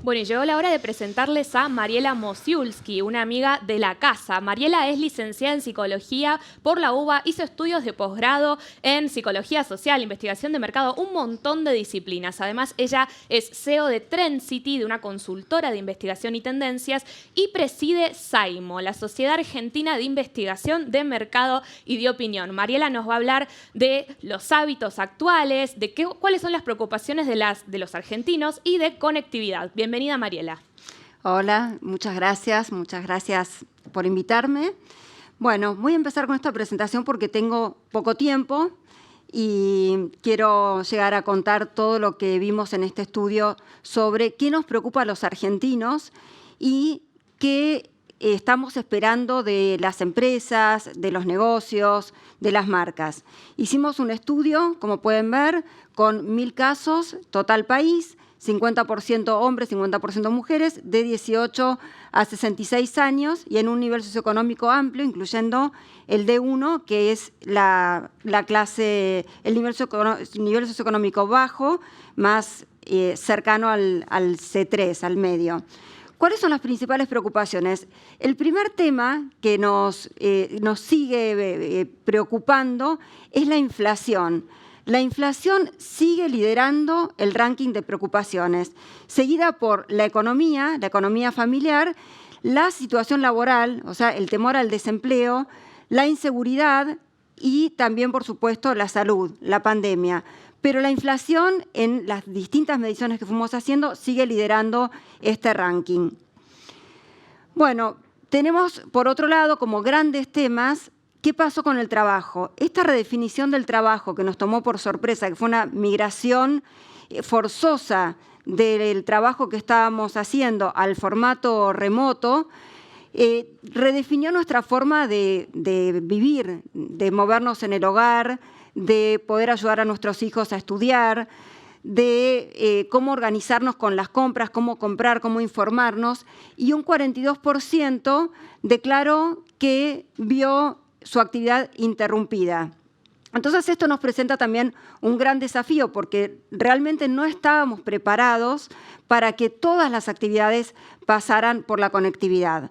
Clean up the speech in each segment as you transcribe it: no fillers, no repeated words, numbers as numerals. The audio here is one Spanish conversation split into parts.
Bueno, y llegó la hora de presentarles a Mariela Mosiulski, una amiga de la casa. Mariela es licenciada en Psicología por la UBA, hizo estudios de posgrado en Psicología Social, Investigación de Mercado, un montón de disciplinas. Además, ella es CEO de Trendcity, de una consultora de investigación y tendencias, y preside SAIMO, la Sociedad Argentina de Investigación de Mercado y de Opinión. Mariela nos va a hablar de los hábitos actuales, de cuáles son las preocupaciones de los argentinos y de conectividad. Bienvenida, Mariela. Hola, muchas gracias por invitarme. Bueno, voy a empezar con esta presentación porque tengo poco tiempo y quiero llegar a contar todo lo que vimos en este estudio sobre qué nos preocupa a los argentinos y qué estamos esperando de las empresas, de los negocios, de las marcas. Hicimos un estudio, como pueden ver, con 1000 casos, total país, 50% hombres, 50% mujeres, de 18 a 66 años y en un nivel socioeconómico amplio, incluyendo el D1, que es la clase, el nivel socioeconómico bajo, más cercano al C3, al medio. ¿Cuáles son las principales preocupaciones? El primer tema que nos sigue preocupando es la inflación. La inflación sigue liderando el ranking de preocupaciones, seguida por la economía familiar, la situación laboral, o sea, el temor al desempleo, la inseguridad y también, por supuesto, la salud, la pandemia. Pero la inflación, en las distintas mediciones que fuimos haciendo, sigue liderando este ranking. Bueno, tenemos, por otro lado, como grandes temas, ¿qué pasó con el trabajo? Esta redefinición del trabajo que nos tomó por sorpresa, que fue una migración forzosa del trabajo que estábamos haciendo al formato remoto, redefinió nuestra forma de vivir, de movernos en el hogar, de poder ayudar a nuestros hijos a estudiar, de cómo organizarnos con las compras, cómo comprar, cómo informarnos, y un 42% declaró que vio su actividad interrumpida. Entonces esto nos presenta también un gran desafío porque realmente no estábamos preparados para que todas las actividades pasaran por la conectividad.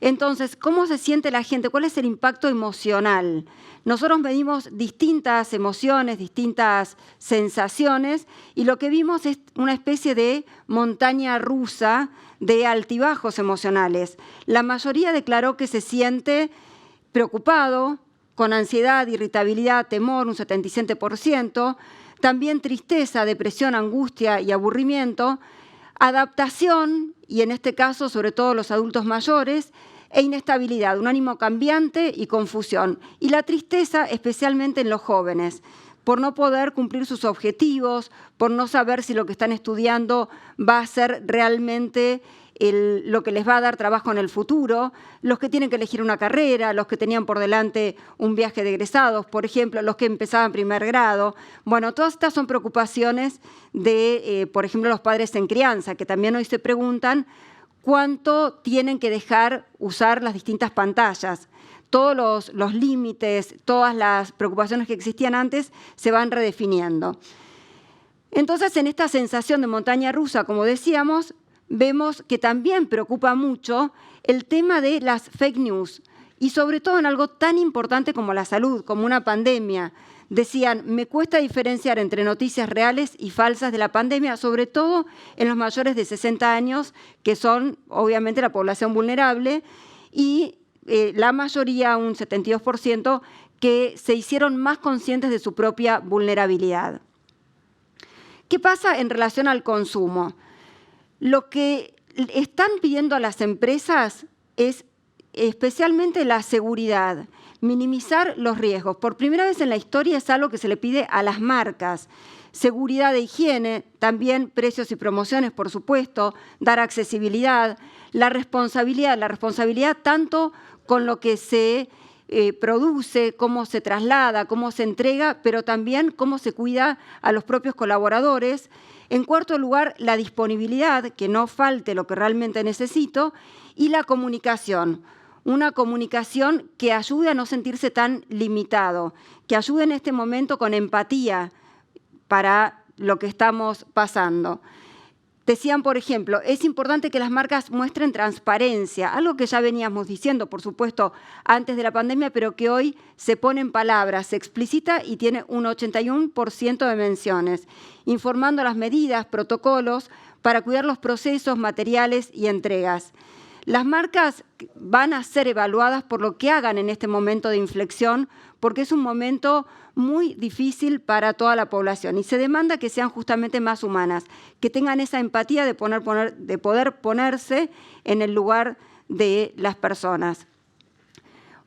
Entonces, ¿cómo se siente la gente? ¿Cuál es el impacto emocional? Nosotros medimos distintas emociones, distintas sensaciones y lo que vimos es una especie de montaña rusa de altibajos emocionales. La mayoría declaró que se siente preocupado, con ansiedad, irritabilidad, temor, un 77%, también tristeza, depresión, angustia y aburrimiento, adaptación, y en este caso sobre todo los adultos mayores, e inestabilidad, un ánimo cambiante y confusión. Y la tristeza especialmente en los jóvenes, por no poder cumplir sus objetivos, por no saber si lo que están estudiando va a ser realmente lo que les va a dar trabajo en el futuro, los que tienen que elegir una carrera, los que tenían por delante un viaje de egresados, por ejemplo, los que empezaban primer grado. Bueno, todas estas son preocupaciones de, por ejemplo, los padres en crianza, que también hoy se preguntan cuánto tienen que dejar usar las distintas pantallas. Todos los límites, todas las preocupaciones que existían antes se van redefiniendo. Entonces, en esta sensación de montaña rusa, como decíamos, vemos que también preocupa mucho el tema de las fake news y sobre todo en algo tan importante como la salud, como una pandemia. Decían, me cuesta diferenciar entre noticias reales y falsas de la pandemia, sobre todo en los mayores de 60 años, que son obviamente la población vulnerable, y la mayoría, un 72%, que se hicieron más conscientes de su propia vulnerabilidad. ¿Qué pasa en relación al consumo? Lo que están pidiendo a las empresas es especialmente la seguridad, minimizar los riesgos. Por primera vez en la historia es algo que se le pide a las marcas. Seguridad de higiene, también precios y promociones, por supuesto, dar accesibilidad, la responsabilidad tanto con lo que se produce, cómo se traslada, cómo se entrega, pero también cómo se cuida a los propios colaboradores. En cuarto lugar, la disponibilidad, que no falte lo que realmente necesito, y la comunicación. Una comunicación que ayude a no sentirse tan limitado, que ayude en este momento con empatía para lo que estamos pasando. Decían, por ejemplo, es importante que las marcas muestren transparencia, algo que ya veníamos diciendo, por supuesto, antes de la pandemia, pero que hoy se pone en palabras, se explicita y tiene un 81% de menciones, informando las medidas, protocolos para cuidar los procesos, materiales y entregas. Las marcas van a ser evaluadas por lo que hagan en este momento de inflexión, porque es un momento muy difícil para toda la población y se demanda que sean justamente más humanas, que tengan esa empatía de poder ponerse en el lugar de las personas.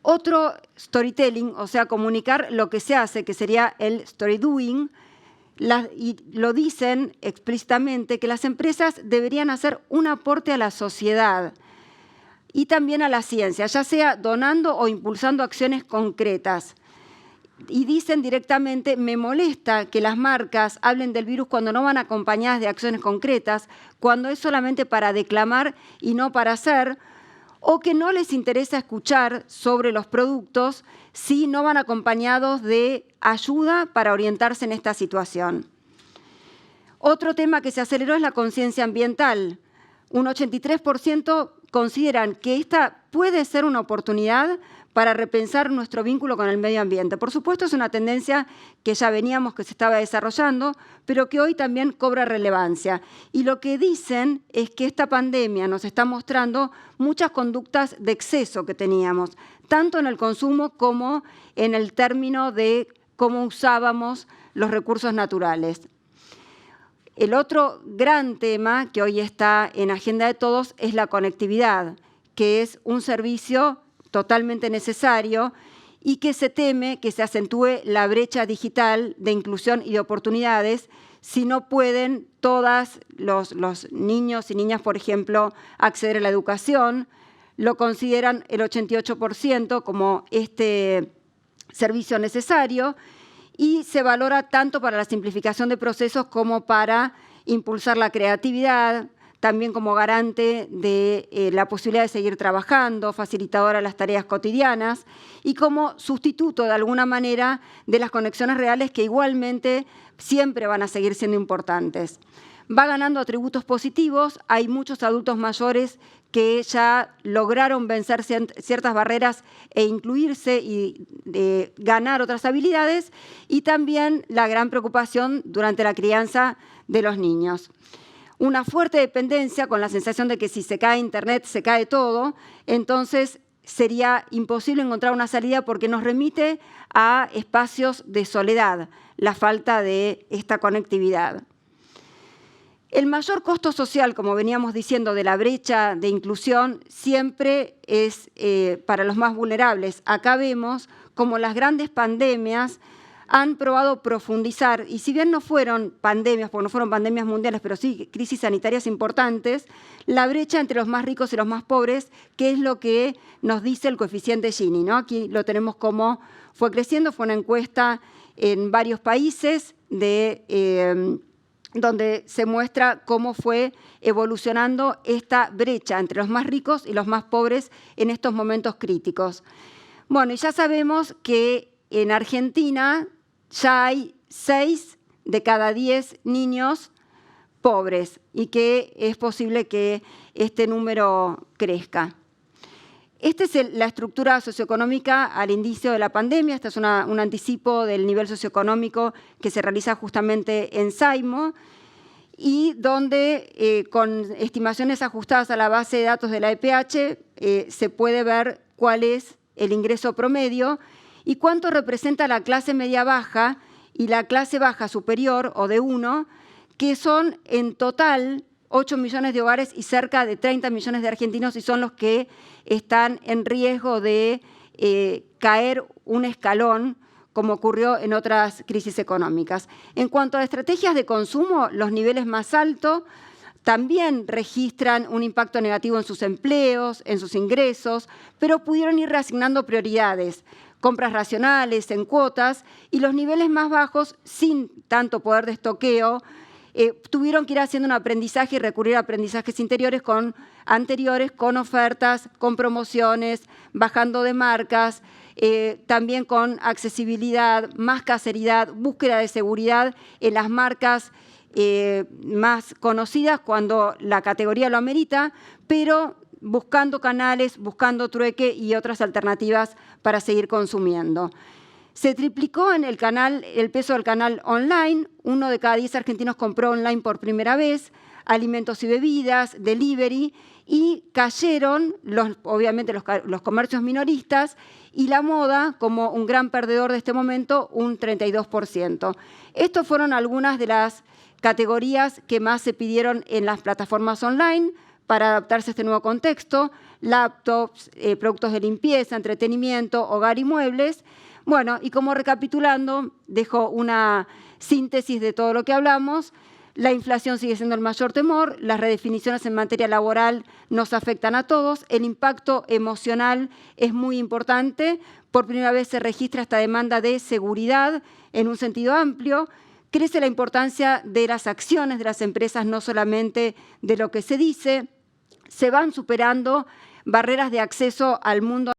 Otro storytelling, o sea, comunicar lo que se hace, que sería el story doing, y lo dicen explícitamente que las empresas deberían hacer un aporte a la sociedad y también a la ciencia, ya sea donando o impulsando acciones concretas. Y dicen directamente, me molesta que las marcas hablen del virus cuando no van acompañadas de acciones concretas, cuando es solamente para declamar y no para hacer, o que no les interesa escuchar sobre los productos si no van acompañados de ayuda para orientarse en esta situación. Otro tema que se aceleró es la conciencia ambiental. Un 83% consideran que esta puede ser una oportunidad para repensar nuestro vínculo con el medio ambiente. Por supuesto, es una tendencia que ya veníamos, que se estaba desarrollando, pero que hoy también cobra relevancia. Y lo que dicen es que esta pandemia nos está mostrando muchas conductas de exceso que teníamos, tanto en el consumo como en el término de cómo usábamos los recursos naturales. El otro gran tema que hoy está en agenda de todos es la conectividad, que es un servicio totalmente necesario y que se teme que se acentúe la brecha digital de inclusión y de oportunidades si no pueden todos los niños y niñas, por ejemplo, acceder a la educación. Lo consideran el 88% como este servicio necesario y se valora tanto para la simplificación de procesos como para impulsar la creatividad, también como garante de la posibilidad de seguir trabajando, facilitadora de las tareas cotidianas y como sustituto de alguna manera de las conexiones reales que igualmente siempre van a seguir siendo importantes. Va ganando atributos positivos, hay muchos adultos mayores que ya lograron vencer ciertas barreras e incluirse y ganar otras habilidades, y también la gran preocupación durante la crianza de los niños. Una fuerte dependencia con la sensación de que si se cae Internet, se cae todo, entonces sería imposible encontrar una salida porque nos remite a espacios de soledad, la falta de esta conectividad. El mayor costo social, como veníamos diciendo, de la brecha de inclusión siempre es para los más vulnerables. Acá vemos cómo las grandes pandemias han probado profundizar, y si bien no fueron pandemias, porque no fueron pandemias mundiales, pero sí crisis sanitarias importantes, la brecha entre los más ricos y los más pobres, que es lo que nos dice el coeficiente Gini, ¿no? Aquí lo tenemos como fue creciendo, fue una encuesta en varios países donde se muestra cómo fue evolucionando esta brecha entre los más ricos y los más pobres en estos momentos críticos. Bueno, y ya sabemos que en Argentina ya hay 6 de cada 10 niños pobres y que es posible que este número crezca. Esta es la estructura socioeconómica al inicio de la pandemia. Este es un anticipo del nivel socioeconómico que se realiza justamente en Saimo y donde con estimaciones ajustadas a la base de datos de la EPH se puede ver cuál es el ingreso promedio y cuánto representa la clase media-baja y la clase baja superior o de 1, que son en total 8 millones de hogares y cerca de 30 millones de argentinos, y son los que están en riesgo de caer un escalón, como ocurrió en otras crisis económicas. En cuanto a estrategias de consumo, los niveles más altos también registran un impacto negativo en sus empleos, en sus ingresos, pero pudieron ir reasignando prioridades, compras racionales, en cuotas, y los niveles más bajos, sin tanto poder de estoqueo, tuvieron que ir haciendo un aprendizaje y recurrir a aprendizajes anteriores con ofertas, con promociones, bajando de marcas, también con accesibilidad, más caseridad, búsqueda de seguridad en las marcas más conocidas cuando la categoría lo amerita, pero buscando canales, buscando trueque y otras alternativas para seguir consumiendo. Se triplicó en el peso del canal online. 1 de cada 10 argentinos compró online por primera vez, alimentos y bebidas, delivery, y cayeron, obviamente, los comercios minoristas y la moda como un gran perdedor de este momento, un 32%. Estos fueron algunas de las categorías que más se pidieron en las plataformas online para adaptarse a este nuevo contexto: laptops, productos de limpieza, entretenimiento, hogar y muebles. Bueno, y como recapitulando, dejo una síntesis de todo lo que hablamos. La inflación sigue siendo el mayor temor, las redefiniciones en materia laboral nos afectan a todos, el impacto emocional es muy importante, por primera vez se registra esta demanda de seguridad en un sentido amplio, crece la importancia de las acciones de las empresas, no solamente de lo que se dice, se van superando barreras de acceso al mundo